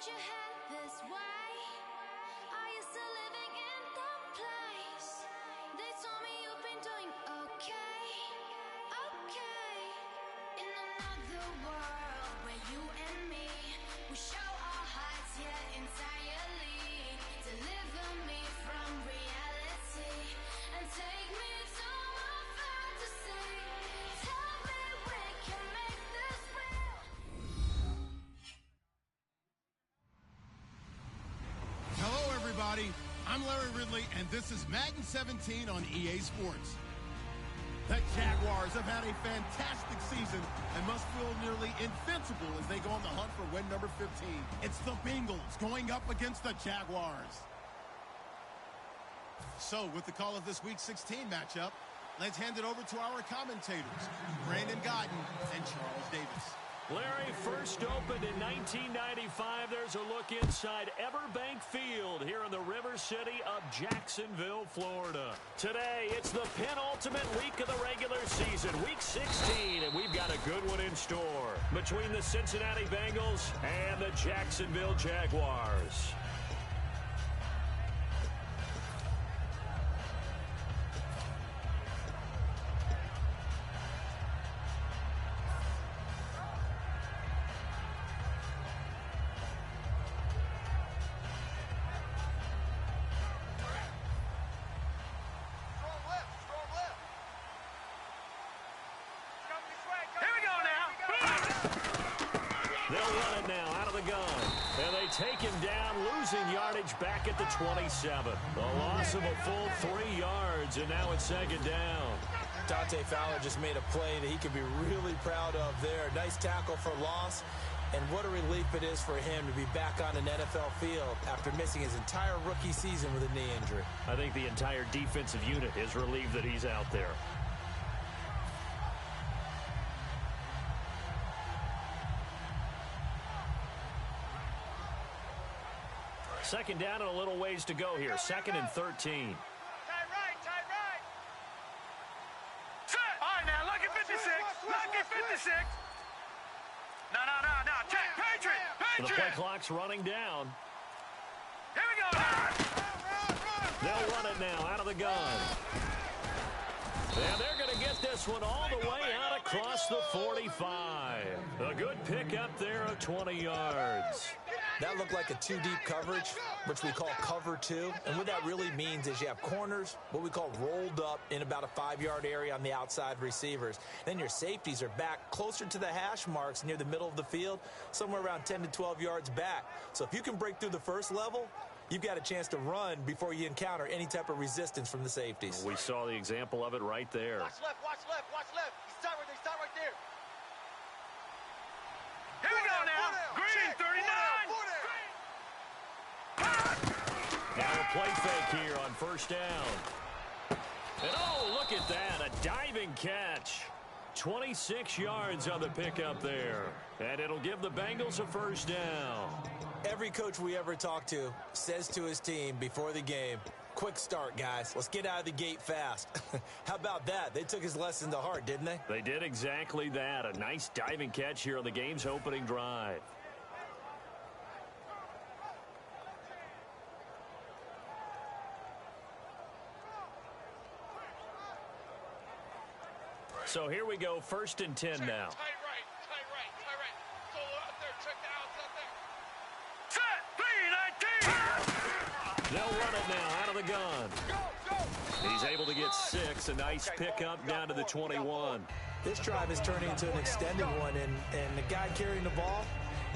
your head this way? Are you still living in the place? They told me you've been doing okay, okay. In another world where you and me, we show our hearts here entirely. Deliver me from reality and take me to my fantasy. Tell me we can make this real. Hello, everybody. I'm Larry Ridley, and this is Madden 17 on EA Sports. The Jaguars have had a fantastic season and must feel nearly invincible as they go on the hunt for win number 15. It's the Bengals going up against the Jaguars. So, with the call of this Week 16 matchup, let's hand it over to our commentators, Brandon Godden and Charles Davis. Larry, first opened in 1995. There's a look inside Everbank Field here in the River City of Jacksonville, Florida. Today, it's the penultimate week of the regular season, Week 16, and we've got a good one in store between the Cincinnati Bengals and the Jacksonville Jaguars. Take him down, losing yardage back at the 27. The loss of a full 3 yards, and now it's second down. Dante Fowler just made a play that he could be really proud of there. Nice tackle for loss, and what a relief it is for him to be back on an NFL field after missing his entire rookie season with a knee injury. I think the entire defensive unit is relieved that he's out there. Second down and a little ways to go here. Second and 13. Tight right, tight right. Set. All right, now, lucky 56. Lucky 56. No. Check. Patriot. The play clock's running down. Here we go now. They'll run it now out of the gun. And they're going to get this one all the way out across the 45. A good pickup there of 20 yards. That looked like a two-deep coverage, which we call cover two. And what that really means is you have corners, what we call rolled up in about a 5-yard area on the outside receivers. Then your safeties are back closer to the hash marks near the middle of the field, somewhere around 10 to 12 yards back. So if you can break through the first level, you've got a chance to run before you encounter any type of resistance from the safeties. We saw the example of it right there. Watch left, watch left, watch left. Stop right there. Here we go now. Green, 39. Now a play fake here on first down. And oh, look at that, a diving catch. 26 yards on the pickup there. And it'll give the Bengals a first down. Every coach we ever talk to says to his team before the game, quick start, guys. Let's get out of the gate fast. How about that? They took his lesson to heart, didn't they? They did exactly that. A nice diving catch here on the game's opening drive. So here we go, first and 10 now. Tight right. Solo out there, check the outs out there. Set, 319. They'll run it now out of the gun. He's able to get 6, a nice pickup down to the 21. This drive is turning into an extended one, and the guy carrying the ball,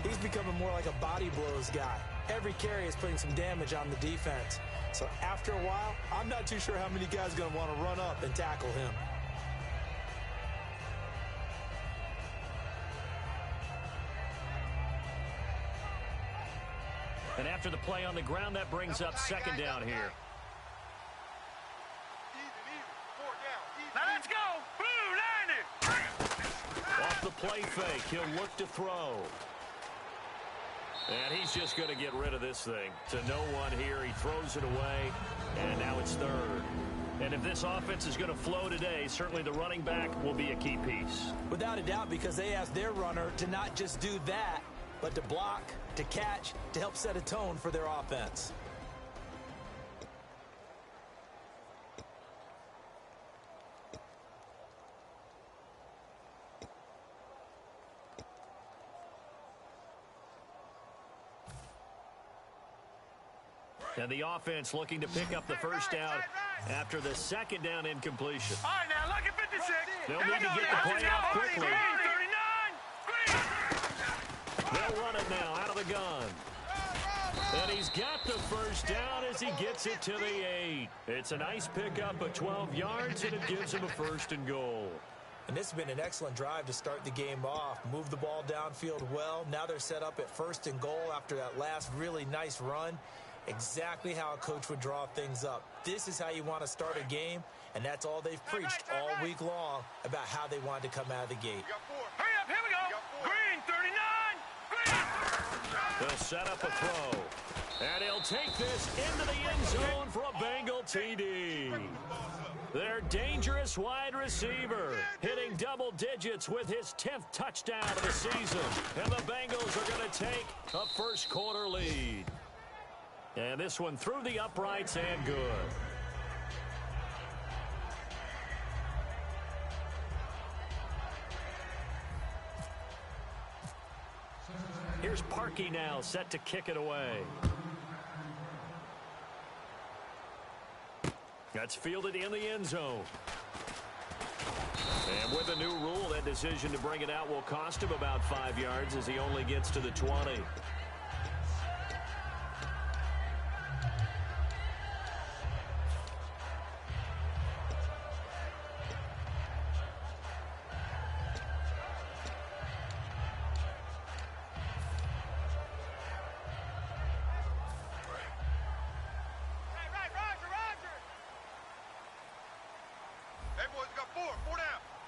he's becoming more like a body blows guy. Every carry is putting some damage on the defense. So after a while, I'm not too sure how many guys are going to want to run up and tackle him. And after the play on the ground, that brings up second down here. Now let's go. Blue 90. Off the play fake, he'll look to throw. And he's just going to get rid of this thing. To no one here, he throws it away, and now it's third. And if this offense is going to flow today, certainly the running back will be a key piece. Without a doubt, because they asked their runner to not just do that, but to block, to catch, to help set a tone for their offense. And the offense looking to pick up the first down after the second down incompletion. All right, now, look at 56. They'll need to get the play off quickly. 39. They'll run it now out of the gun. And he's got the first down as he gets it to the 8. It's a nice pickup of 12 yards, and it gives him a 1st and goal. And this has been an excellent drive to start the game off. Move the ball downfield well. Now they're set up at 1st and goal after that last really nice run. Exactly how a coach would draw things up. This is how you want to start a game, and that's all they've preached all week long about how they wanted to come out of the gate. Hurry up, here we go. Green, 39. Green. They'll set up a throw. And he'll take this into the end zone for a Bengal TD. Their dangerous wide receiver hitting double digits with his 10th touchdown of the season. And the Bengals are going to take a first quarter lead. And this one through the uprights and good. Here's Parkey now, set to kick it away. That's fielded in the end zone. And with a new rule, that decision to bring it out will cost him about 5 yards as he only gets to the 20.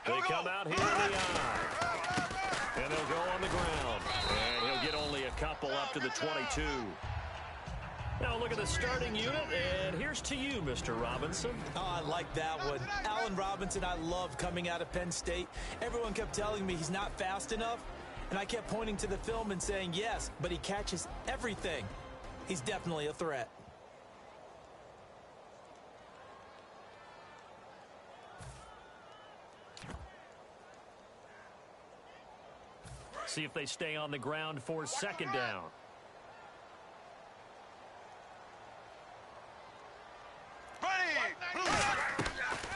They come out here in the eye. And they'll go on the ground. And he'll get only a couple up to the 22. Now look at the starting unit, and here's to you, Mr. Robinson. Oh, I like that one. Allen Robinson, I loved coming out of Penn State. Everyone kept telling me he's not fast enough, and I kept pointing to the film and saying yes, but he catches everything. He's definitely a threat. See if they stay on the ground for second down.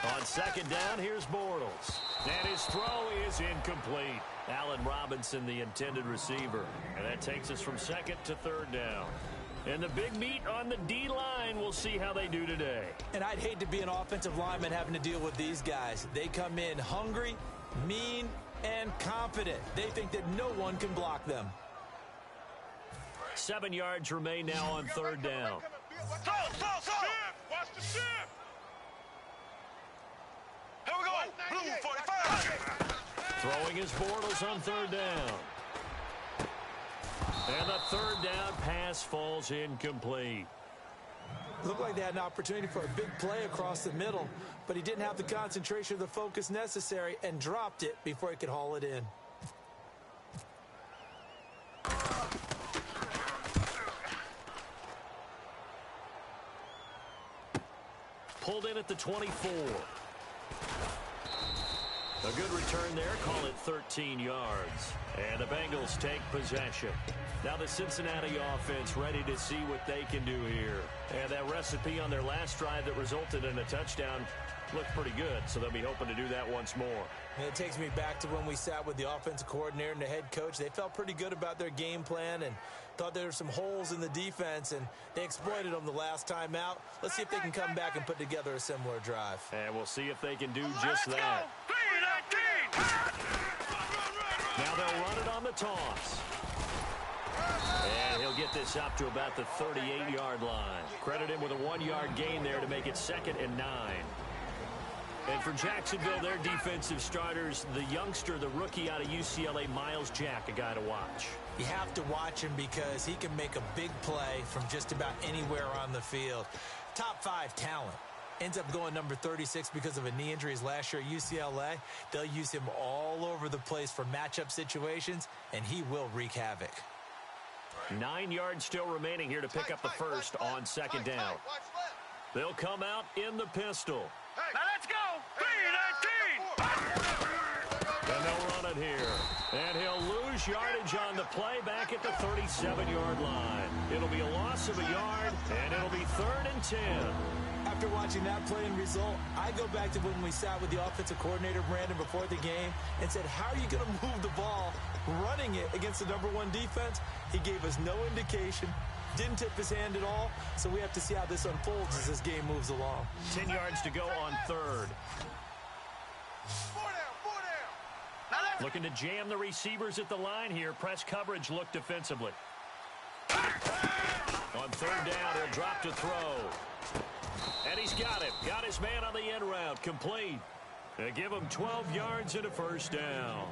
On second down, here's Bortles. And his throw is incomplete. Allen Robinson, the intended receiver. And that takes us from second to third down. And the big meat on the D-line, we'll see how they do today. And I'd hate to be an offensive lineman having to deal with these guys. They come in hungry, mean, and confident. They think that no one can block them. 7 yards remain now on third down. Watch the ship. Here we go. Blue 45. Throwing his Bortles on third down. And the third down pass falls incomplete. Looked like they had an opportunity for a big play across the middle, but he didn't have the concentration or the focus necessary and dropped it before he could haul it in. Pulled in at the 24. A good return there, call it 13 yards. And the Bengals take possession. Now the Cincinnati offense ready to see what they can do here. And that recipe on their last drive that resulted in a touchdown looked pretty good, so they'll be hoping to do that once more. And it takes me back to when we sat with the offensive coordinator and the head coach. They felt pretty good about their game plan and thought there were some holes in the defense, and they exploited them the last time out. Let's see if they can come back and put together a similar drive. And we'll see if they can do just that. Now they'll run it on the toss. And he'll get this up to about the 38-yard line. Credit him with a 1-yard gain there to make it 2nd and 9. And for Jacksonville, their defensive starters, the youngster, the rookie out of UCLA, Miles Jack, a guy to watch. You have to watch him because he can make a big play from just about anywhere on the field. Top 5 talent. Ends up going number 36 because of a knee injury his last year at UCLA. They'll use him all over the place for matchup situations, and he will wreak havoc. 9 yards still remaining here to pick up the first on second down. They'll come out in the pistol. Now let's go. 3-19. And they'll run it here. And he'll lose yardage on the play back at the 37-yard line. It'll be a loss of a yard, and it'll be 3rd and 10. After watching that play and result, I go back to when we sat with the offensive coordinator, Brandon, before the game and said, how are you going to move the ball running it against the #1 defense? He gave us no indication, didn't tip his hand at all, so we have to see how this unfolds as this game moves along. 10 yards to go on 3rd. 4 down. Looking to jam the receivers at the line here. Press coverage look defensively. On 3rd down, he'll drop to throw. And he's got him. Got his man on the end route. Complete. They give him 12 yards and a first down.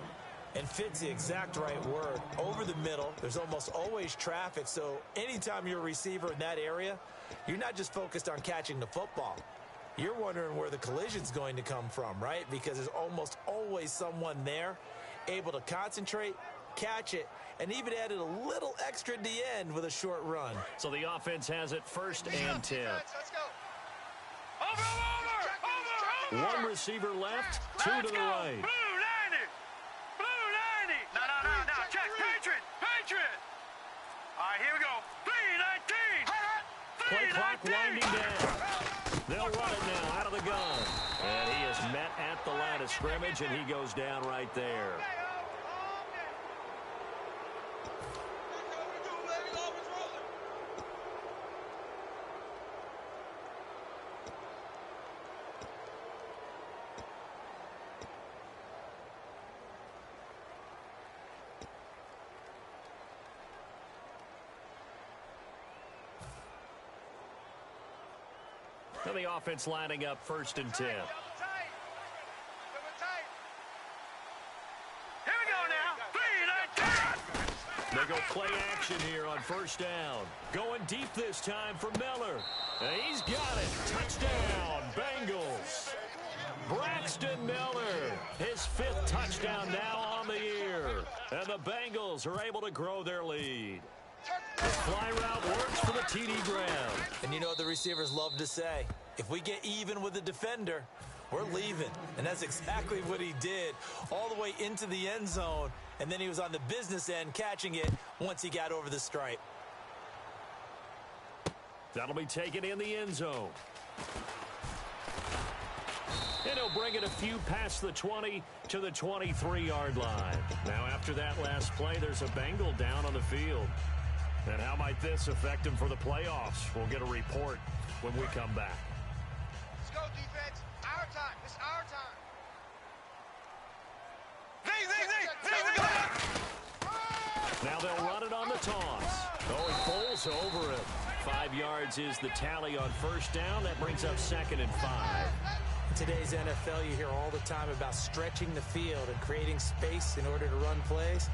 And fit's the exact right word. Over the middle, there's almost always traffic, so anytime you're a receiver in that area, you're not just focused on catching the football. You're wondering where the collision's going to come from, right? Because there's almost always someone there able to concentrate, catch it, and even added a little extra at the end with a short run. So the offense has it 1st and 10. Let's go. Over. One receiver left, 2 to the right. Blue 90. No. Check. Patriot. All right, here we go. 3-19. Play clock winding down. They'll run it now out of the gun. And he is met at the line of scrimmage, and he goes down right there. So the offense lining up 1st and 10. Here we go now. 3-19. They go play action here on 1st down. Going deep this time for Miller. And he's got it. Touchdown, Bengals. Braxton Miller, his 5th touchdown now on the year. And the Bengals are able to grow their lead. The fly route works for the TD ground. And you know what the receivers love to say? If we get even with the defender, we're leaving. And that's exactly what he did, all the way into the end zone. And then he was on the business end catching it once he got over the stripe. That'll be taken in the end zone. And he'll bring it a few past the 20 to the 23-yard line. Now after that last play, there's a Bengal down on the field. And how might this affect him for the playoffs? We'll get a report when we come back. Let's go, defense. Our time. It's our time. Now they'll run it on the toss. Oh, he pulls over it. 5 yards is the tally on 1st down. That brings up 2nd and 5. In today's NFL, you hear all the time about stretching the field and creating space in order to run plays.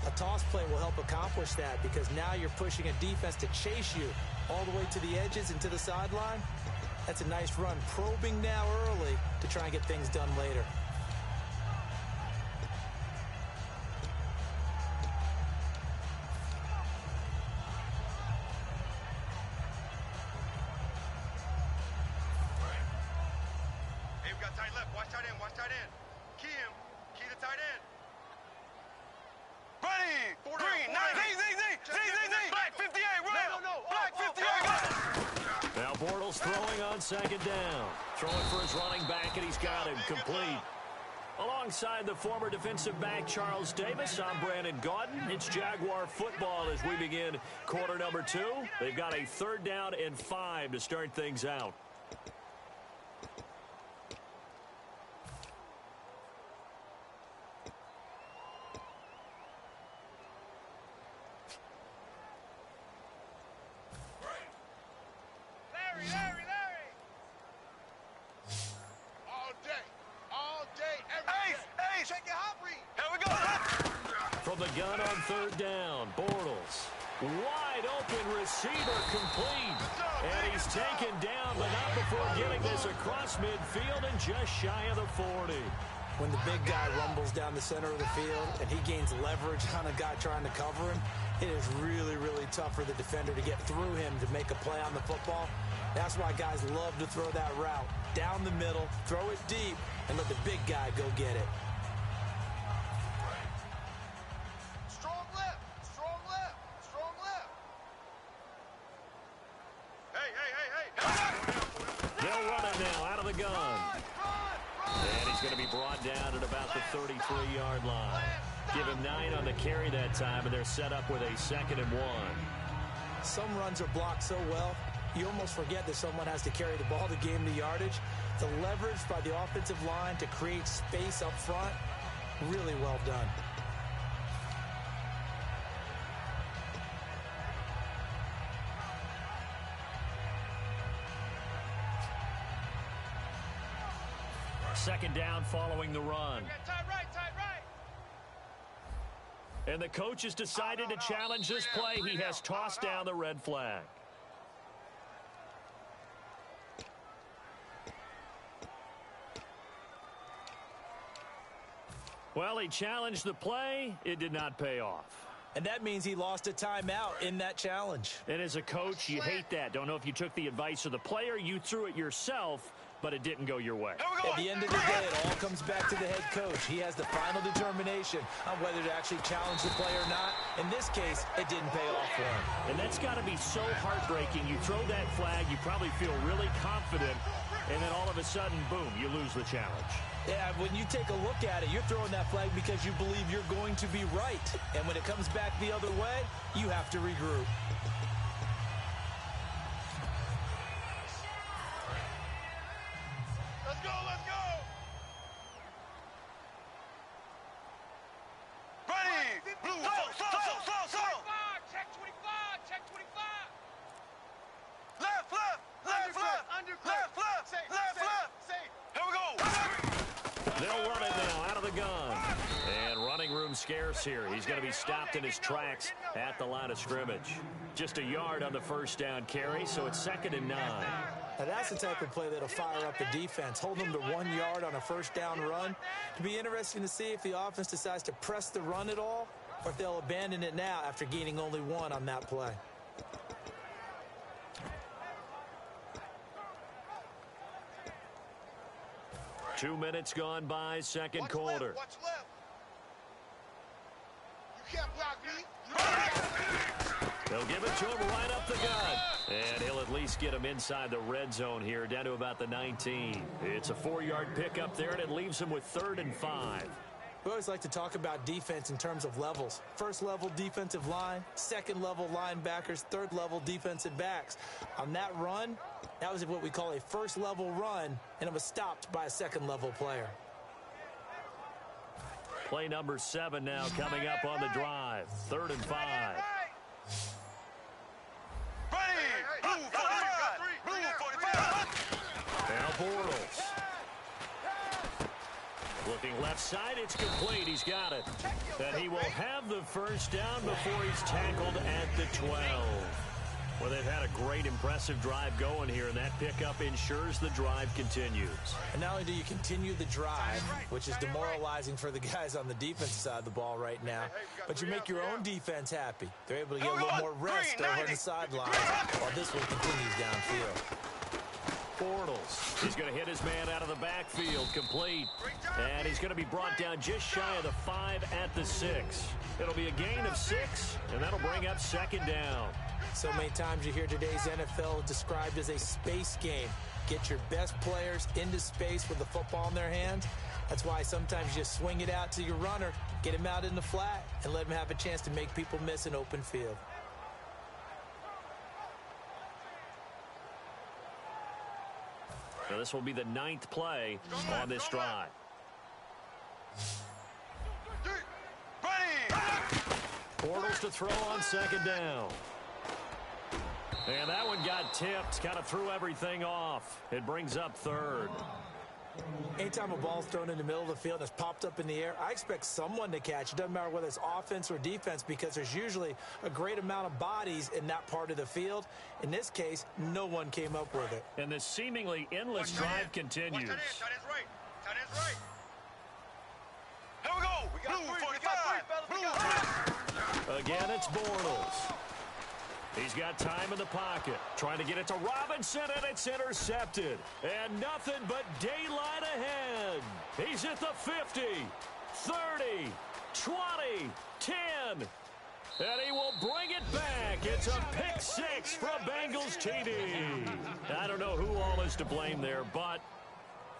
A toss play will help accomplish that because now you're pushing a defense to chase you all the way to the edges and to the sideline. That's a nice run, probing now early to try and get things done later. Hey, we got tight left. Watch tight end. Key him. Key the tight end. Ready. Green. Z. Black 58. Run. No. Black 58. Now Bortles throwing on 2nd down. Throwing for his running back, and he's got him complete. Alongside the former defensive back Charles Davis, I'm Brandon Gaudin. It's Jaguar football as we begin quarter number 2. They've got a 3rd down and 5 to start things out. Larry. All day, every day. Ace. Check your hot read. Here we go. From the gun on 3rd down, Bortles. Wide open receiver complete. And he's taken down, but not before getting this across midfield and just shy of the 40. When the big guy rumbles down the center of the field and he gains leverage on a guy trying to cover him, it is really, really tough for the defender to get through him to make a play on the football. That's why guys love to throw that route down the middle, throw it deep, and let the big guy go get it. Strong left, strong left, strong left. Hey. They'll run it now out of the gun. And he's going to be brought down at about the 33-yard line. Give him 9 on the carry that time, and they're set up with a 2nd and 1. Some runs are blocked so well, you almost forget that someone has to carry the ball to gain the yardage. The leverage by the offensive line to create space up front, really well done. Second down following the run. Tight right. And the coach has decided to challenge this play. He has tossed down the red flag. Well, he challenged the play. It did not pay off. And that means he lost a timeout in that challenge. And as a coach, you hate that. Don't know if you took the advice of the player, you threw it yourself, but it didn't go your way. At the end of the day, it all comes back to the head coach. He has the final determination on whether to actually challenge the play or not. In this case, it didn't pay off for him. And that's got to be so heartbreaking. You throw that flag, you probably feel really confident, and then all of a sudden, boom, you lose the challenge. Yeah, when you take a look at it, you're throwing that flag because you believe you're going to be right. And when it comes back the other way, you have to regroup. Let's go. Ready. Blue. So. Check 25. Left. Safe. Here we go. They'll run it now out of the gun. And running room scarce here. He's going to be stopped in his tracks at the line of scrimmage. Just a yard on the first down carry, so it's 2nd and 9. Now that's the type of play that'll fire up the defense. Hold them to 1 yard on a first down run. It'll be interesting to see if the offense decides to press the run at all, or if they'll abandon it now after gaining only 1 on that play. Two minutes gone by, second quarter. Watch left. You can't block me. They'll give it to him right up the gut. And he'll at least get him inside the red zone here, down to about the 19. It's a 4-yard pickup there, and it leaves him with 3rd and 5. We always like to talk about defense in terms of levels. First level defensive line, second level linebackers, third level defensive backs. On that run, that was what we call a first level run, and it was stopped by a second level player. Play number 7 now coming up on the drive. 3rd and 5. Ready. Blue 45. Now Bortles. Looking left side, it's complete. He's got it. And he will have the first down before he's tackled at the 12. Well, they've had a great, impressive drive going here, and that pickup ensures the drive continues. And not only do you continue the drive, which is demoralizing for the guys on the defensive side of the ball right now, but you make your own defense happy. They're able to get a little more rest over on the sidelines while this one continues downfield. Bortles. He's going to hit his man out of the backfield, complete. And he's going to be brought down just shy of the 5 at the 6. It'll be a gain of 6, and that'll bring up 2nd down. So many times you hear today's NFL described as a space game. Get your best players into space with the football in their hands. That's why sometimes you just swing it out to your runner, get him out in the flat, and let him have a chance to make people miss an open field. Now this will be the 9th play on this drive. Bortles to throw on 2nd down. And that one got tipped, kind of threw everything off. It brings up 3rd. Anytime a ball's thrown in the middle of the field and it's popped up in the air, I expect someone to catch. It doesn't matter whether it's offense or defense, because there's usually a great amount of bodies in that part of the field. In this case, no one came up with it. And this seemingly endless drive continues. Tight end's right. Again, it's Bortles. He's got time in the pocket. Trying to get it to Robinson, and it's intercepted. And nothing but daylight ahead. He's at the 50, 30, 20, 10. And he will bring it back. It's a pick six for a Bengals TD. I don't know who all is to blame there, but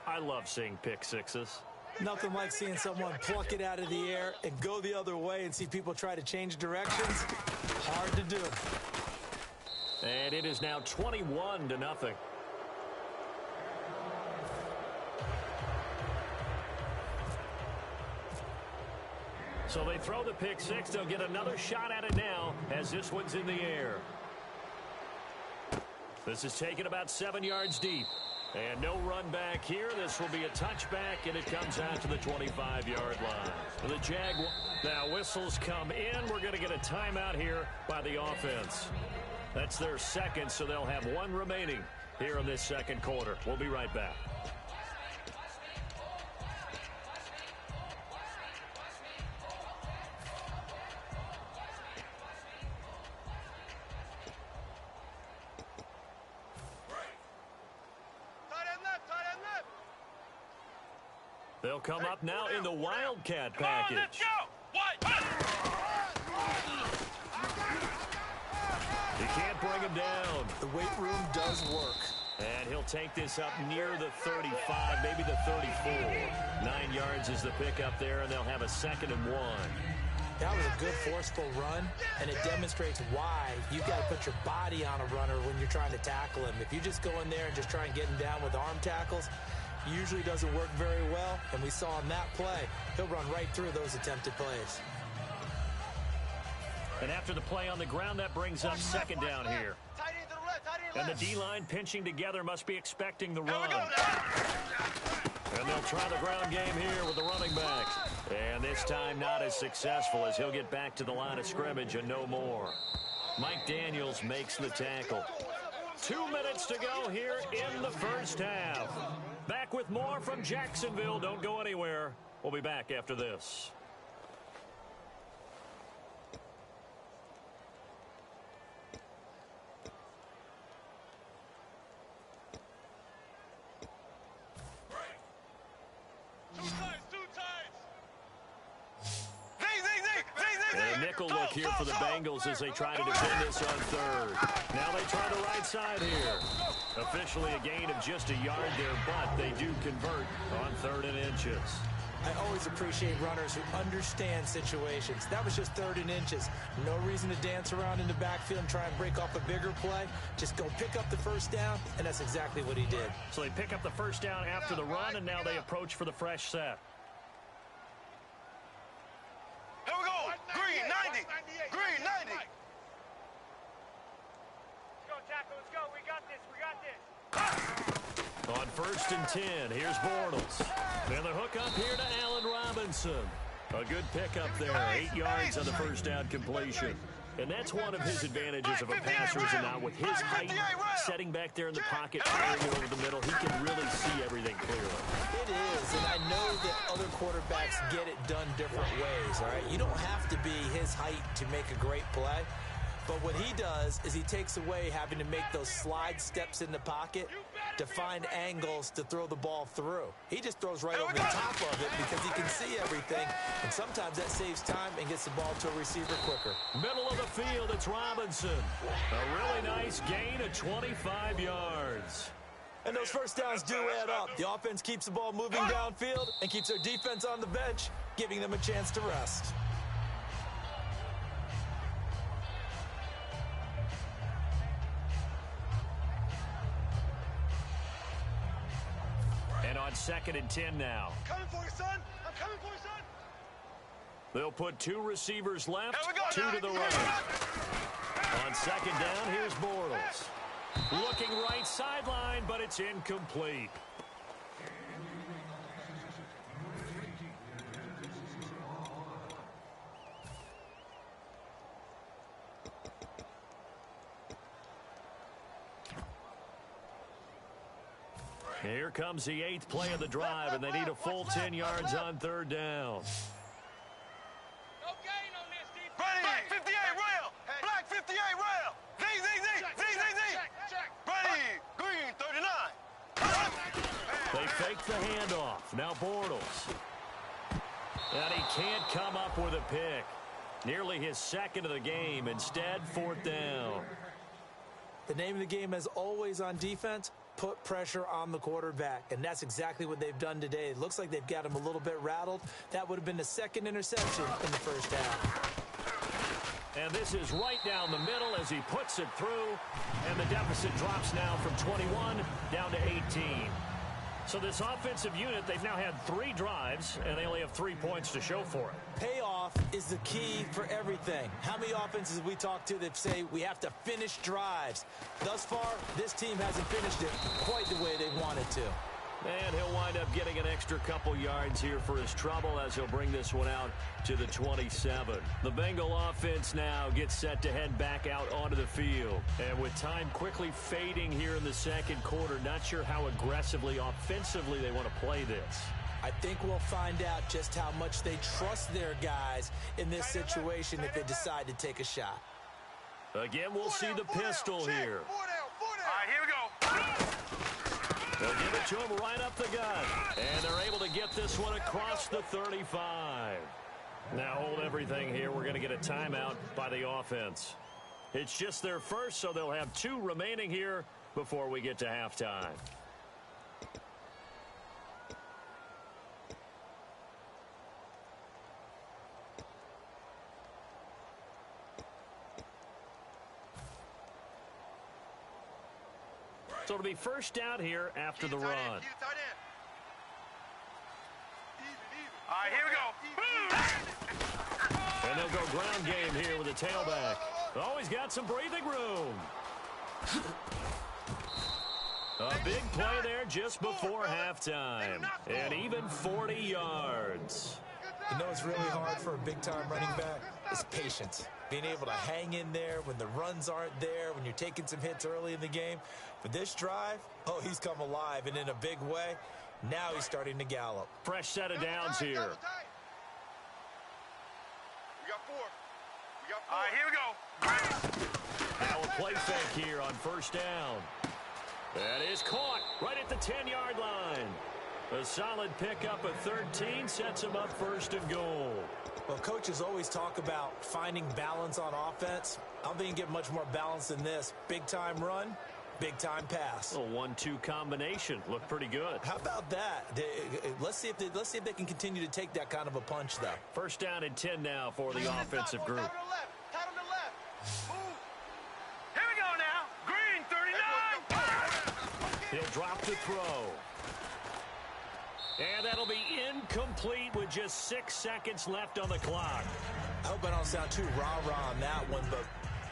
I love seeing pick sixes. Nothing like seeing someone pluck it out of the air and go the other way and see people try to change directions. Hard to do. And it is now 21-0. So they throw the pick six. They'll get another shot at it now as this one's in the air. This is taken about 7 yards deep. And no run back here. This will be a touchback, and it comes out to the 25-yard line. The Jaguars. Now whistles come in. We're going to get a timeout here by the offense. That's their second, so they'll have one remaining here in this second quarter. We'll be right back. They'll come up now in the Wildcat package. Let's go! What? You can't bring him down. The weight room does work. And he'll take this up near the 35, maybe the 34. 9 yards is the pickup there, and they'll have a 2nd and 1. That was a good forceful run, and it demonstrates why you've got to put your body on a runner when you're trying to tackle him. If you just go in there and just try and get him down with arm tackles, usually doesn't work very well, and we saw in that play, he'll run right through those attempted plays. And after the play on the ground, that brings up 2nd down here. And the D-line pinching together must be expecting the run. And they'll try the ground game here with the running backs. And this time not as successful as he'll get back to the line of scrimmage and no more. Mike Daniels makes the tackle. 2 minutes to go here in the first half. Back with more from Jacksonville. Don't go anywhere. We'll be back after this. And a nickel look here for the Bengals as they try to defend this on 3rd. Now they try the right side here. Officially a gain of just a yard there, but they do convert on 3rd and inches. I always appreciate runners who understand situations. That was just 3rd and inches. No reason to dance around in the backfield and try and break off a bigger play. Just go pick up the first down, and that's exactly what he did. So they pick up the first down after the run, and now they approach for the fresh set. Here we go. Green 90. Green 90. Let's go, tackle. Let's go. We got this. We got this. On 1st and 10, here's Bortles. And the hook up here to Allen Robinson. A good pickup there. 8 yards on the first down completion. And that's one of his advantages of a passer, is now with his height, setting back there in the pocket, carrying it over the middle, he can really see everything clearly. It is, and I know that other quarterbacks get it done different ways, all right? You don't have to be his height to make a great play. But what he does is he takes away having to make those slide steps in the pocket to find angles to throw the ball through. He just throws right over the top of it because he can see everything, and sometimes that saves time and gets the ball to a receiver quicker. Middle of the field, it's Robinson. A really nice gain of 25 yards. And those first downs do add up. The offense keeps the ball moving downfield and keeps their defense on the bench, giving them a chance to rest. And on 2nd and 10 now. Coming for you, son. I'm coming for you, son. They'll put 2 receivers left, 2 to the right. On 2nd down, here's Bortles. Looking right sideline, but it's incomplete. Here comes the 8th play of the drive, and they need a full 10 yards on 3rd down. No gain on this, defense. Ready. the handoff. Now Bortles. And he can't come up with a pick. Nearly his second of the game. Instead, 4th down. The name of the game, as always on defense, put pressure on the quarterback. And that's exactly what they've done today. It looks like they've got him a little bit rattled. That would have been the second interception in the first half. And this is right down the middle as he puts it through. And the deficit drops now from 21 down to 18. So this offensive unit, they've now had 3 drives, and they only have 3 points to show for it. Payoff is the key for everything. How many offenses have we talked to that say we have to finish drives? Thus far, this team hasn't finished it quite the way they wanted to. And he'll wind up getting an extra couple yards here for his trouble as he'll bring this one out to the 27. The Bengal offense now gets set to head back out onto the field. And with time quickly fading here in the second quarter, not sure how aggressively, offensively they want to play this. I think we'll find out just how much they trust their guys in this situation if they decide to take a shot. Again, we'll see the pistol here. All right, here we go. They'll give it to him right up the gut. And they're able to get this one across the 35. Now hold everything here. We're going to get a timeout by the offense. It's just their first, so they'll have 2 remaining here before we get to halftime. So it'll be first down here after the run. All right, here we go. And they'll go ground game here with a tailback. Oh, he's got some breathing room. A big play there just before halftime. And even 40 yards. You know what's really hard for a big-time running back? Is patience. Being able to hang in there when the runs aren't there, when you're taking some hits early in the game. But this drive, oh, he's come alive and in a big way. Now he's starting to gallop. Fresh set of downs here. We got 4. All right, here we go. Now a play fake here on first down. That is caught right at the 10-yard line. A solid pickup of 13 sets him up first and goal. Well, coaches always talk about finding balance on offense. I don't think you can get much more balance than this. Big-time run, big-time pass. A 1-2 combination. Looked pretty good. How about that? Let's see if they can continue to take that kind of a punch, though. First down and 10 now for the offensive group. Tight on the left. Move. Here we go now. Green, 39. He'll drop the throw. And that'll be incomplete with just 6 seconds left on the clock. I hope I don't sound too rah-rah on that one, but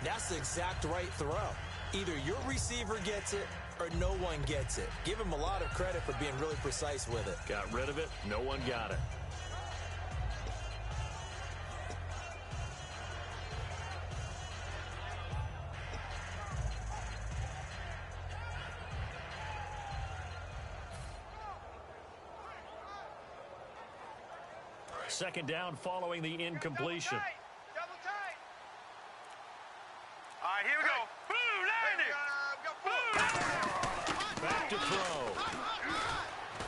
that's the exact right throw. Either your receiver gets it or no one gets it. Give him a lot of credit for being really precise with it. Got rid of it. No one got it. Second down following the incompletion. Double tight. All right, here we go. Boom, landing. Back to throw.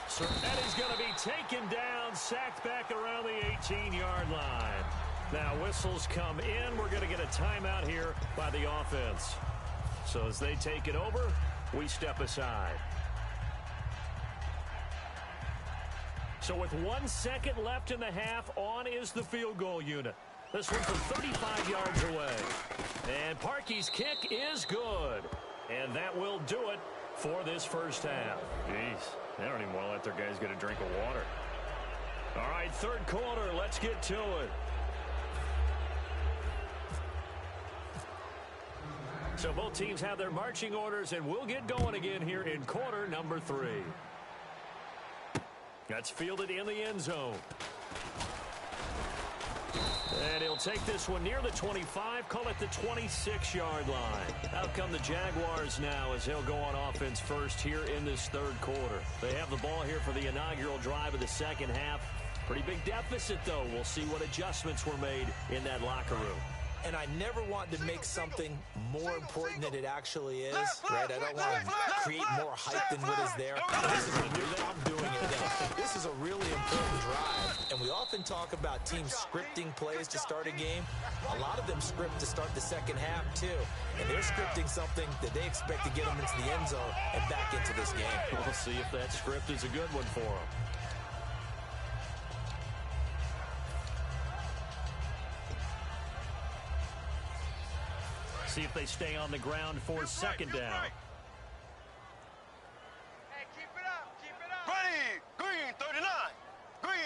So that is going to be taken down, sacked back around the 18-yard line. Now whistles come in. We're going to get a timeout here by the offense. So as they take it over, we step aside. So with 1 second left in the half, on is the field goal unit. This one from 35 yards away. And Parkey's kick is good. And that will do it for this first half. Jeez, they don't even want to let their guys get a drink of water. All right, third quarter, let's get to it. So both teams have their marching orders, and we'll get going again here in quarter number 3. That's fielded in the end zone. And he'll take this one near the 25, call it the 26-yard line. Out come the Jaguars now as they'll go on offense first here in this third quarter. They have the ball here for the inaugural drive of the second half. Pretty big deficit, though. We'll see what adjustments were made in that locker room. And I never want to make something more important than it actually is, right? I don't want to create more hype than what is there. I'm doing it now. This is a really important drive, and we often talk about teams scripting plays to start a game. A lot of them script to start the second half, too, and they're scripting something that they expect to get them into the end zone and back into this game. We'll see if that script is a good one for them. See if they stay on the ground for second down. Hey, keep it up, keep it up. Ready, green 39. Green.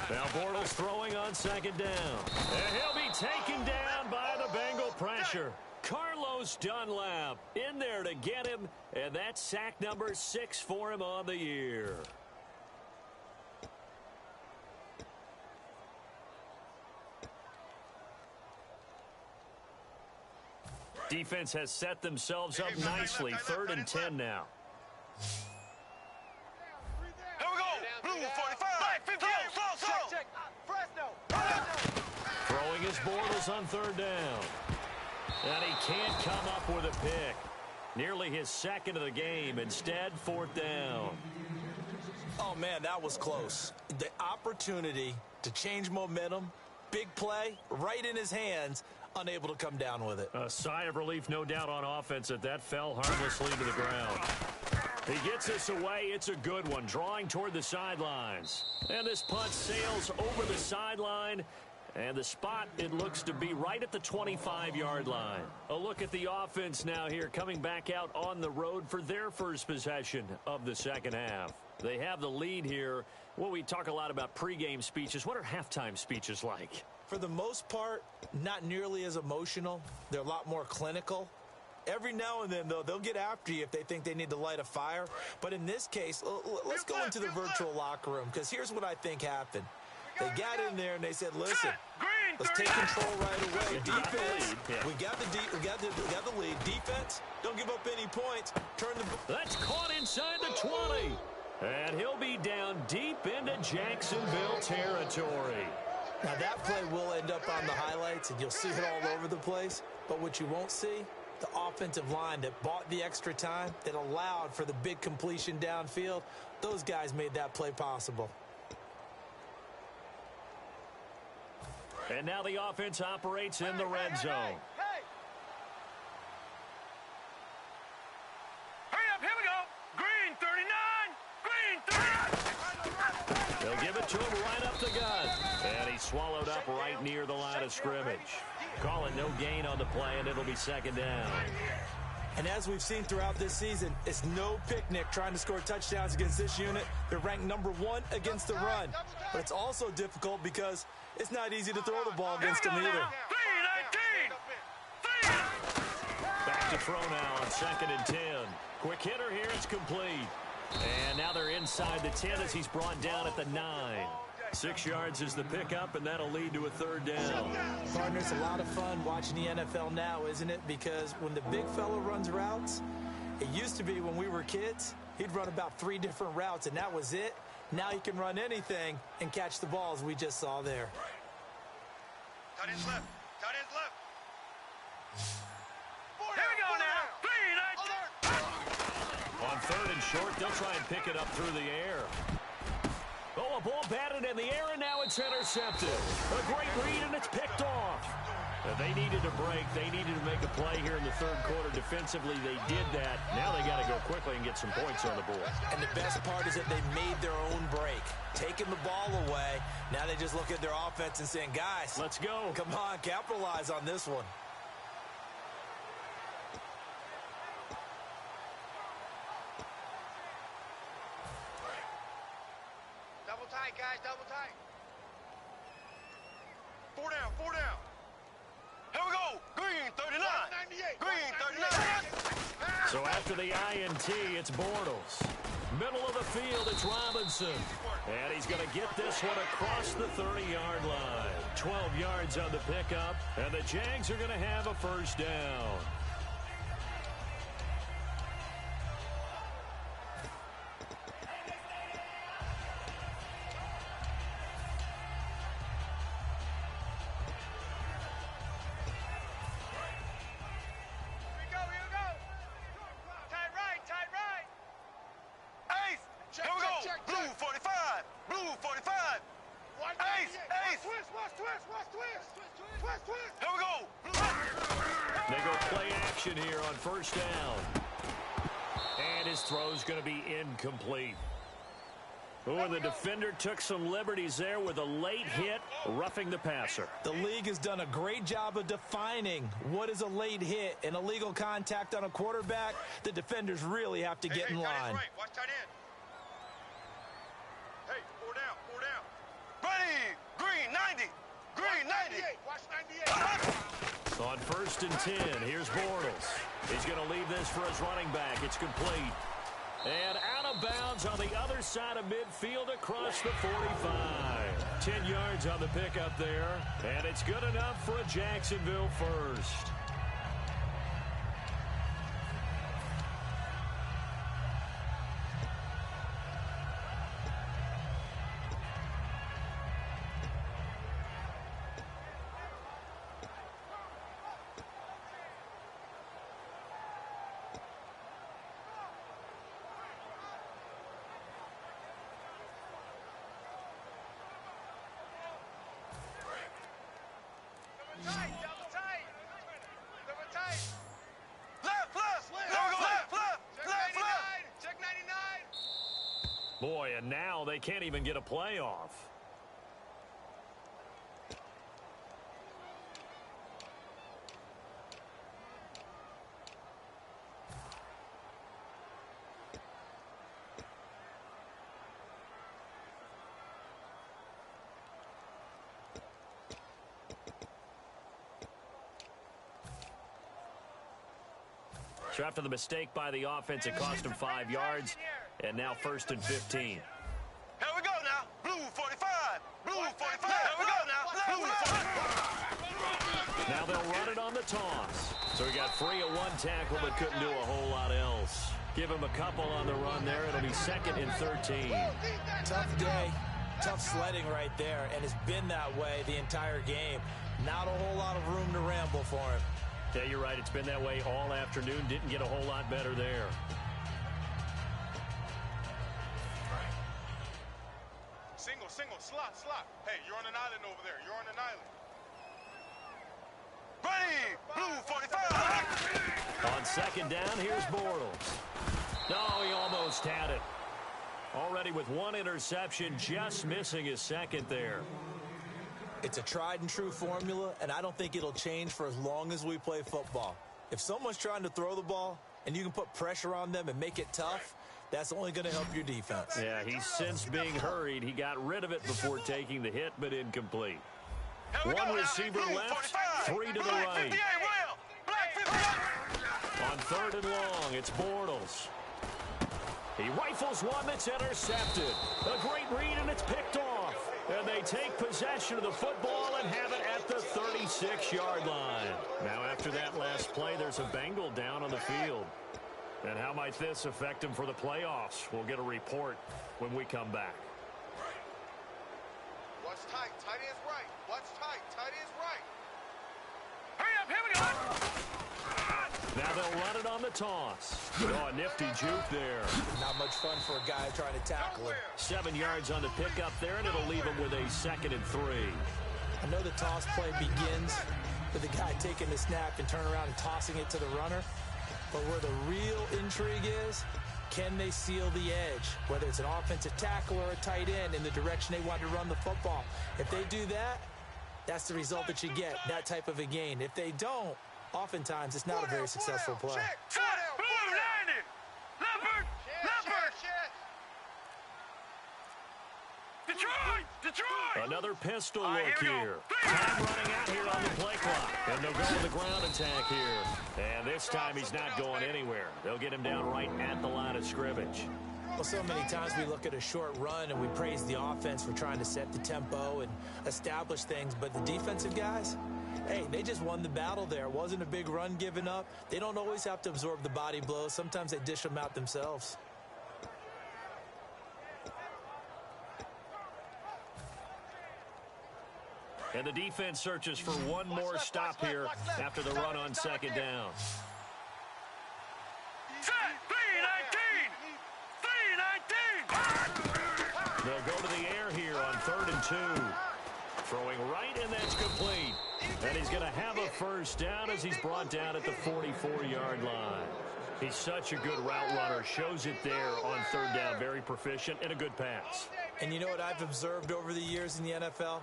Now Bortles throwing on second down. And he'll be taken down by the Bengal pressure. Carlos Dunlap in there to get him, and that's sack number 6 for him on the year. Defense has set themselves up nicely. 3rd and 10 now. Here we go. Blue 45. 50. Check. Fresno. Throwing his Bortles on 3rd down. And he can't come up with a pick. Nearly his second of the game. Instead, 4th down. Oh, man, that was close. The opportunity to change momentum, big play, right in his hands, unable to come down with it. A sigh of relief, no doubt, on offense that fell harmlessly to the ground. He gets this away. It's a good one, drawing toward the sidelines. And this punt sails over the sideline. And the spot, it looks to be right at the 25-yard line. A look at the offense now here, coming back out on the road for their first possession of the second half. They have the lead here. Well, we talk a lot about pregame speeches. What are halftime speeches like? For the most part, not nearly as emotional. They're a lot more clinical. Every now and then, though, they'll get after you if they think they need to light a fire. But in this case, let's go into the virtual locker room, because here's what I think happened. They got in there and they said, listen, let's take control right away. Defense, we got the lead. Defense, don't give up any points. That's caught inside the 20. And he'll be down deep into Jacksonville territory. Now, that play will end up on the highlights, and you'll see it all over the place. But what you won't see, the offensive line that bought the extra time, that allowed for the big completion downfield, those guys made that play possible. And now the offense operates in the red zone. Hey. Hurry up, here we go. Green 39. Green 39. They'll give it to him right up the gut. And he's swallowed up right near the line of scrimmage. Call it no gain on the play, and it'll be second down. And as we've seen throughout this season, it's no picnic trying to score touchdowns against this unit. They're ranked number 1 against the run. But it's also difficult because it's not easy to throw the ball against them either. Back to throw now on 2nd and 10. Quick hitter here, it's complete. And now they're inside the 10 as he's brought down at the 9. 6 yards is the pickup, and that'll lead to a 3rd down. Partner, it's a lot of fun watching the NFL now, isn't it? Because when the big fella runs routes, it used to be when we were kids, he'd run about 3 different routes, and that was it. Now he can run anything and catch the balls we just saw there. Tight end's left. Tight end's left. Here we go now. On 3rd and short, they'll try and pick it up through the air. Oh, a ball batted in the air, and now it's intercepted. A great read, and it's picked off. They needed a break. They needed to make a play here in the 3rd quarter. Defensively, they did that. Now they got to go quickly and get some points on the board. And the best part is that they made their own break, taking the ball away. Now they just look at their offense and saying, guys, let's go. Come on, capitalize on this one. Double tight, guys, double tight. 4 down, 4 down. Here we go. Green 39. Green 39. So after the INT, it's Bortles. Middle of the field, it's Robinson. And he's going to get this one across the 30-yard line. 12 yards on the pickup, and the Jags are going to have a 1st down. Here we go. They go play action here on first down. And his throw's going to be incomplete. Oh, and the defender took some liberties there with a late hit, roughing the passer. The league has done a great job of defining what is a late hit. An illegal contact on a quarterback, the defenders really have to get in line. Right. Watch tight end. Hey, four down. Ready, green 90. Green 90. Watch 98. On first and 10, here's Bortles. He's going to leave this for his running back. It's complete. And out of bounds on the other side of midfield across the 45. 10 yards on the pickup there. And it's good enough for a Jacksonville first. Boy, and now they can't even get a playoff. So after the mistake by the offense, it cost him 5 yards, and now first and 15. Here we go now. Blue 45. Blue 45. Here we go now. Blue 45. Now they'll run it on the toss. So he got free of one tackle but couldn't do a whole lot else. Give him a couple on the run there. It'll be second and 13. Tough day. Tough sledding right there, and it's been that way the entire game. Not a whole lot of room to ramble for him. Yeah, you're right. It's been that way all afternoon. Didn't get a whole lot better there. Single, slot. Hey, you're on an island over there. You're on an island. Ready, blue 45. On second down, here's Bortles. No, he almost had it. Already with one interception, just missing his second there. It's a tried and true formula, and I don't think it'll change for as long as we play football. If someone's trying to throw the ball and you can put pressure on them and make it tough, that's only going to help your defense. Yeah, he's since being hurried. He got rid of it before taking the hit, but incomplete. One receiver left, three to the right. On third and long, it's Bortles. He rifles one that's intercepted. A great read, and it's picked off. And they take possession of the football and have it at the 36-yard line. Now, after that last play, there's a Bengal down on the field. And how might this affect him for the playoffs? We'll get a report when we come back. Watch tight. Tight end's right. Watch tight. Tight end's right. Hurry up. Here we go. Now they'll run it on the toss. Oh, a nifty juke there. Not much fun for a guy trying to tackle him. 7 yards on the pickup there, and it'll leave him with a second and 3. I know the toss play begins with the guy taking the snap and turning around and tossing it to the runner. But where the real intrigue is, can they seal the edge? Whether it's an offensive tackle or a tight end in the direction they want to run the football. If they do that, that's the result that you get, that type of a gain. If they don't, oftentimes it's not a very successful play. Detroit! Another pistol look here. Time running out here on the play clock. And they'll go with the ground attack here. And this time he's not going anywhere. They'll get him down right at the line of scrimmage. Well, so many times we look at a short run and we praise the offense for trying to set the tempo and establish things. But the defensive guys, hey, they just won the battle there. It wasn't a big run given up. They don't always have to absorb the body blows. Sometimes they dish them out themselves. And the defense searches for one more stop here after the run on second down. Set! 3-19! 3-19! They'll go to the air here on third and 2. Throwing right, and that's complete. And he's going to have a first down as he's brought down at the 44-yard line. He's such a good route runner. Shows it there on third down. Very proficient and a good pass. And you know what I've observed over the years in the NFL?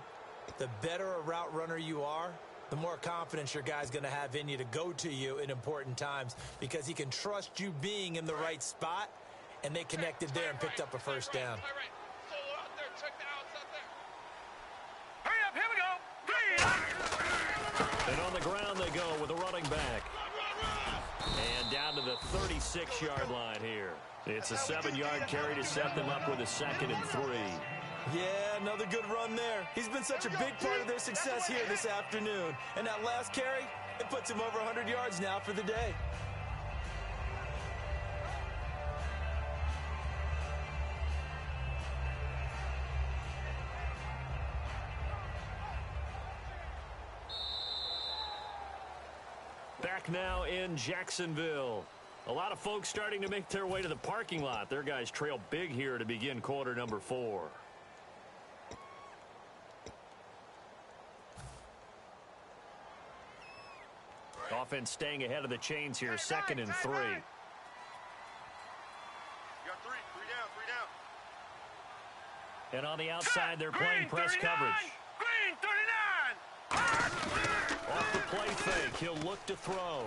The better a route runner you are, the more confidence your guy's going to have in you to go to you in important times because he can trust you being in the right spot, and they connected there and picked up a first down. Hurry up, here we go. And on the ground they go with a running back. And down to the 36-yard line here. It's a 7-yard carry to set them up with a 2nd and 3. Yeah, another good run there. He's been such a big part of their success here this afternoon. And that last carry, it puts him over 100 yards now for the day. Back now in Jacksonville. A lot of folks starting to make their way to the parking lot. Their guys trail big here to begin quarter number 4. Offense staying ahead of the chains here, 2nd and 3. You got 3 down. And on the outside, they're playing press 39. coverage. Green, 39. Off the play fake, he'll look to throw.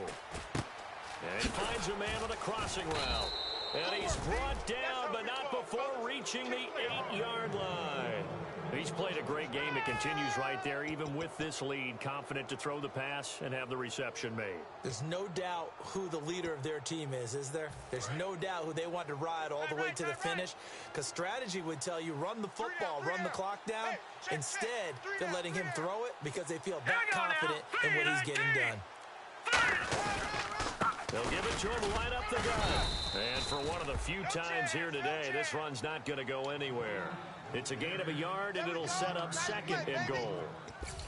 And he finds a man on a crossing route. And he's brought down, but not before reaching the 8-yard line. He's played a great game. It continues right there, even with this lead, confident to throw the pass and have the reception made. There's no doubt who the leader of their team is there? There's no doubt who they want to ride all the way to the finish, because strategy would tell you run the football, run the clock down. Instead, they're letting him throw it because they feel that confident in what he's getting done. They'll give it to him, line up the gun. And for one of the few times here today, this run's not going to go anywhere. It's a gain of a yard, and it'll set up 2nd and goal.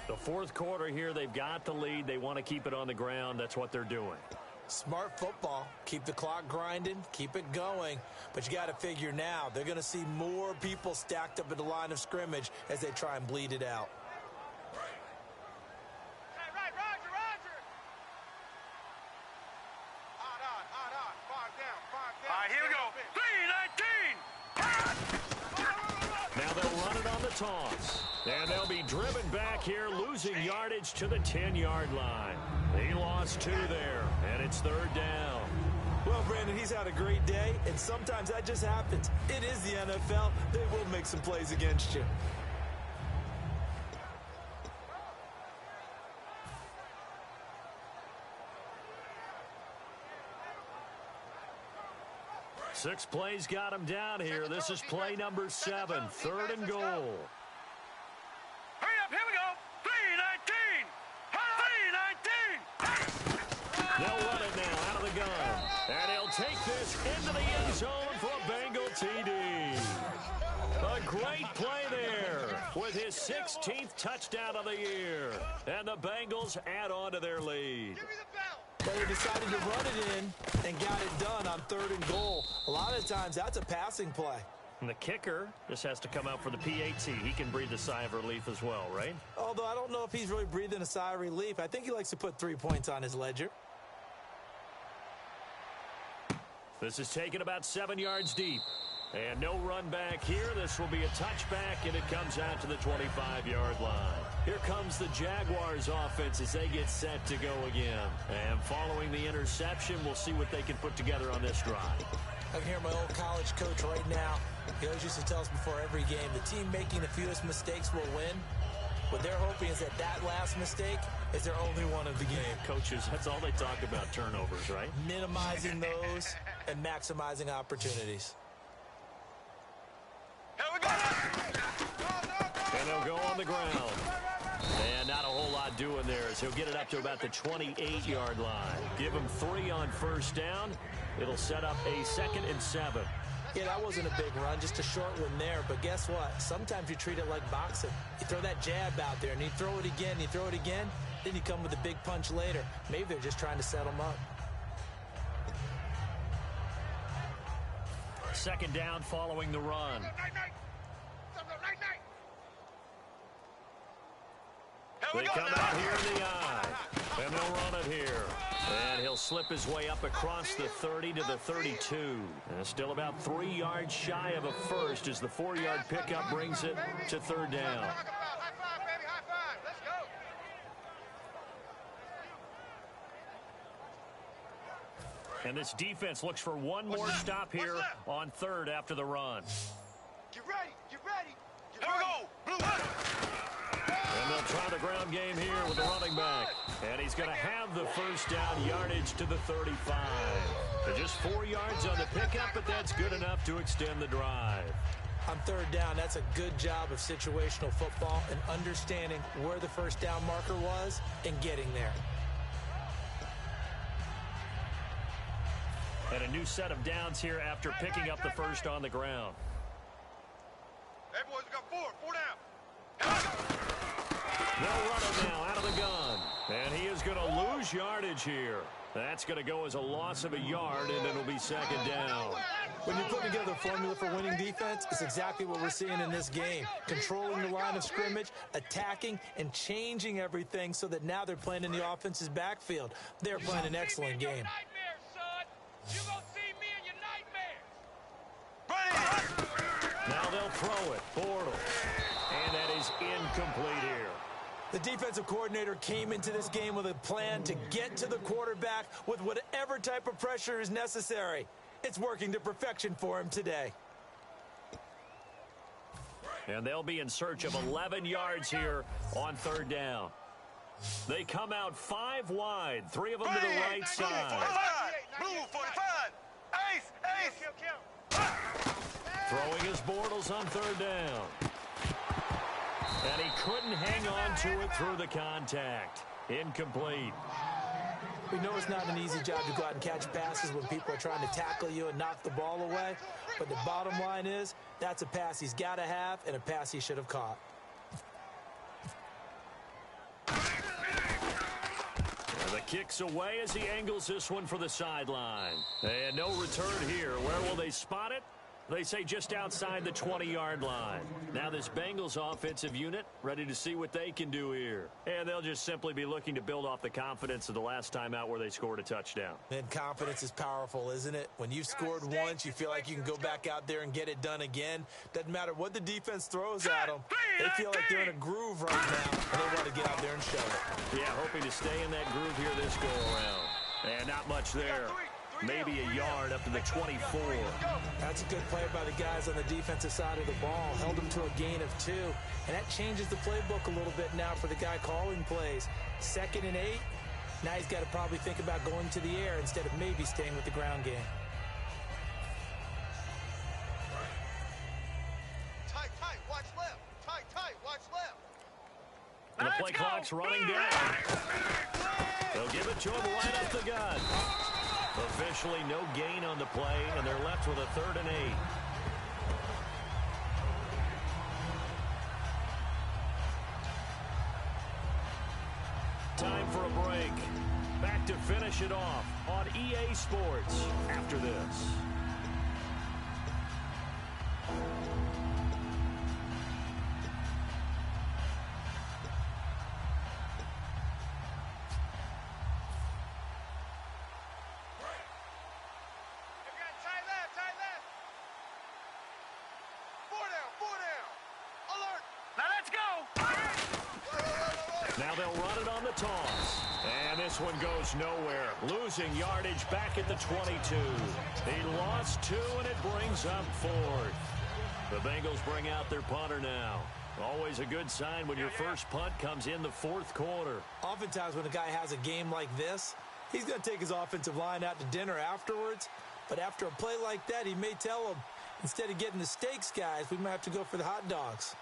The 4th quarter here, they've got the lead. They want to keep it on the ground. That's what they're doing. Smart football. Keep the clock grinding. Keep it going. But you got to figure now, they're going to see more people stacked up at the line of scrimmage as they try and bleed it out. Here we go. 3-19. Now they'll run it on the toss. And they'll be driven back here, losing yardage to the 10-yard line. He lost 2 there, and it's 3rd down. Well, Brandon, he's had a great day, and sometimes that just happens. It is the NFL. They will make some plays against you. Six plays got him down here. This is play number 7, 3rd and goal. Hurry up, here we go. 3-19. They'll run it now out of the gun. And he'll take this into the end zone for a Bengal TD. A great play there with his 16th touchdown of the year. And the Bengals add on to their lead. But they decided to run it in and got it done on 3rd and goal. A lot of times, that's a passing play. And the kicker just has to come out for the PAT. He can breathe a sigh of relief as well, right? Although I don't know if he's really breathing a sigh of relief. I think he likes to put 3 points on his ledger. This is taken about 7 yards deep. And no run back here. This will be a touchback, and it comes out to the 25-yard line. Here comes the Jaguars offense as they get set to go again. And following the interception, we'll see what they can put together on this drive. I can hear my old college coach right now. He always used to tell us before every game, the team making the fewest mistakes will win. What they're hoping is that last mistake is their only one of the game. Coaches, that's all they talk about, turnovers, right? Minimizing those and maximizing opportunities. And they'll go on the ground. And not a whole lot doing there as he'll get it up to about the 28-yard line. Give him 3 on 1st down. It'll set up a 2nd and 7. Yeah, that wasn't a big run, just a short one there. But guess what? Sometimes you treat it like boxing. You throw that jab out there, and you throw it again, you throw it again, then you come with a big punch later. Maybe they're just trying to set them up. 2nd down following the run. They come out here in the eye, and they'll run it here. And he'll slip his way up across the 30 to the 32. And still about 3 yards shy of a first as the 4-yard pickup brings it to third down. High five, baby, high five. Let's go. And this defense looks for one more stop here on third after the run. Get ready, get ready. Here we go. Blue. And they'll try the ground game here with the running back. And he's going to have the first down, yardage to the 35. Just 4 yards on the pickup, but that's good enough to extend the drive. On third down, that's a good job of situational football and understanding where the first down marker was and getting there. And a new set of downs here after picking up the first on the ground. Hey, boys, we got 4 down. They'll run it now out of the gun. And he is going to lose yardage here. That's going to go as a loss of a yard, and it'll be second down. When you're putting together a formula for winning defense, it's exactly what we're seeing in this game. Controlling the line of scrimmage, attacking, and changing everything so that now they're playing in the offense's backfield. They're playing an excellent game. You gonna see me in your nightmares. Now they'll throw it. Bortles. And that is incomplete here. The defensive coordinator came into this game with a plan to get to the quarterback with whatever type of pressure is necessary. It's working to perfection for him today. And they'll be in search of 11 yards here on third down. They come out 5 wide, 3 of them to the right side. Blue 45. Ace. Throwing his Bortles on third down. And he couldn't hang on to it through the contact. Incomplete. We know it's not an easy job to go out and catch passes when people are trying to tackle you and knock the ball away. But the bottom line is, that's a pass he's got to have and a pass he should have caught. And the kick's away as he angles this one for the sideline. And no return here. Where will they spot it? They say just outside the 20-yard line. Now this Bengals offensive unit ready to see what they can do here. And they'll just simply be looking to build off the confidence of the last time out where they scored a touchdown. And confidence is powerful, isn't it? When you've scored once, you feel like you can go back out there and get it done again. Doesn't matter what the defense throws at them. They feel like they're in a groove right now, and they want to get out there and show it. Yeah, hoping to stay in that groove here this go-around. And not much there. Maybe a yard up to the 24. That's a good play by the guys on the defensive side of the ball. Held them to a gain of 2. And that changes the playbook a little bit now for the guy calling plays. 2nd and 8. Now he's got to probably think about going to the air instead of maybe staying with the ground game. Tight, watch left. Tight, watch left. And the play clock's running down. They'll give it to him right up the gut. Officially no gain on the play, and they're left with a 3rd and 8. Time for a break. Back to finish it off on EA Sports after this. Tight left. 4 down. Alert. Now let's go. Now they'll run it on the toss. And this one goes nowhere. Losing yardage back at the 22. He lost 2, and it brings up 4th. The Bengals bring out their punter now. Always a good sign when your first punt comes in the 4th quarter. Oftentimes when a guy has a game like this, he's going to take his offensive line out to dinner afterwards. But after a play like that, he may tell them, instead of getting the steaks, guys, we might have to go for the hot dogs.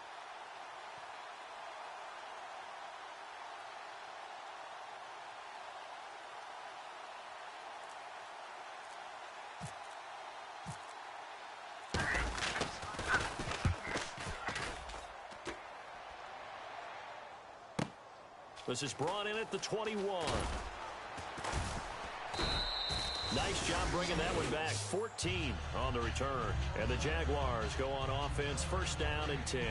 This is brought in at the 21. Nice job bringing that one back. 14 on the return. And the Jaguars go on offense, first down and 10.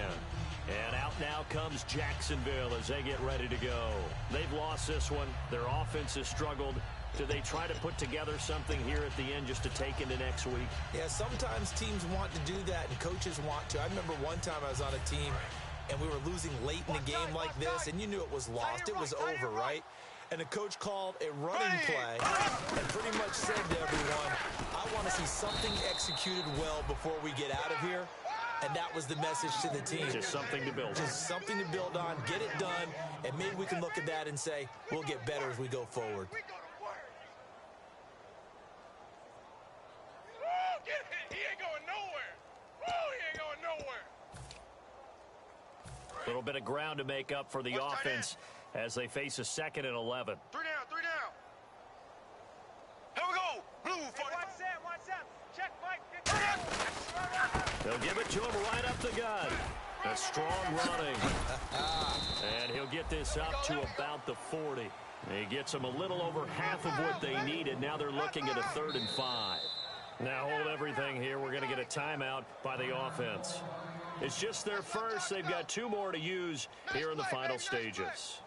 And out now comes Jacksonville as they get ready to go. They've lost this one. Their offense has struggled. Do they try to put together something here at the end just to take into next week? Yeah, sometimes teams want to do that and coaches want to. I remember one time I was on a team and we were losing late in the game like this, and you knew it was lost. It was over, right? And the coach called a running play and pretty much said to everyone, I want to see something executed well before we get out of here. And that was the message to the team. Just something to build on. Just something to build on, get it done, and maybe we can look at that and say, we'll get better as we go forward. He ain't going nowhere. He ain't going nowhere. A little bit of ground to make up for the offense as they face a 2nd and 11. 3 down, 3 down. Here we go. Blue 40. Watch that. Check, Mike. They'll give it to him right up the gut. A strong running. And he'll get this up to about the 40. He gets them a little over half of what they needed. Now they're looking at a 3rd and 5. Now hold everything here. We're going to get a timeout by the offense. It's just their first. They've got 2 more to use here in the final stages.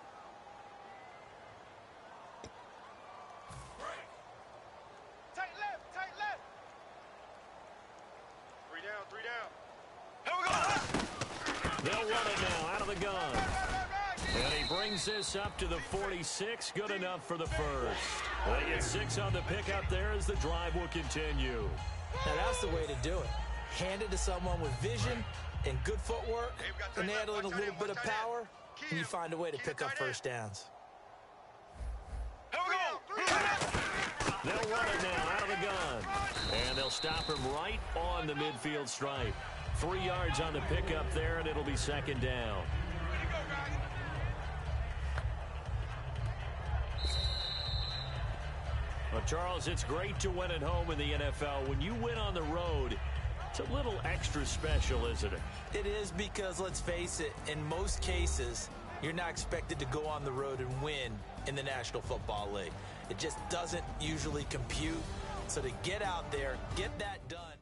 Tight left. 3 down. Here we go. They'll run it now out of the gun. And he brings this up to the 46. Good enough for the first. They get 6 on the pickup there as the drive will continue. Now that's the way to do it. Hand it to someone with vision and good footwork, and add in a little bit of power, and you find a way to pick up first downs. Here we go. They'll run it now out of the gun. And they'll stop him right on the midfield stripe. 3 yards on the pickup there, and it'll be 2nd down. Well, Charles, it's great to win at home in the NFL. When you win on the road, it's a little extra special, isn't it? It is, because, let's face it, in most cases, you're not expected to go on the road and win in the National Football League. It just doesn't usually compute. So to get out there, get that done.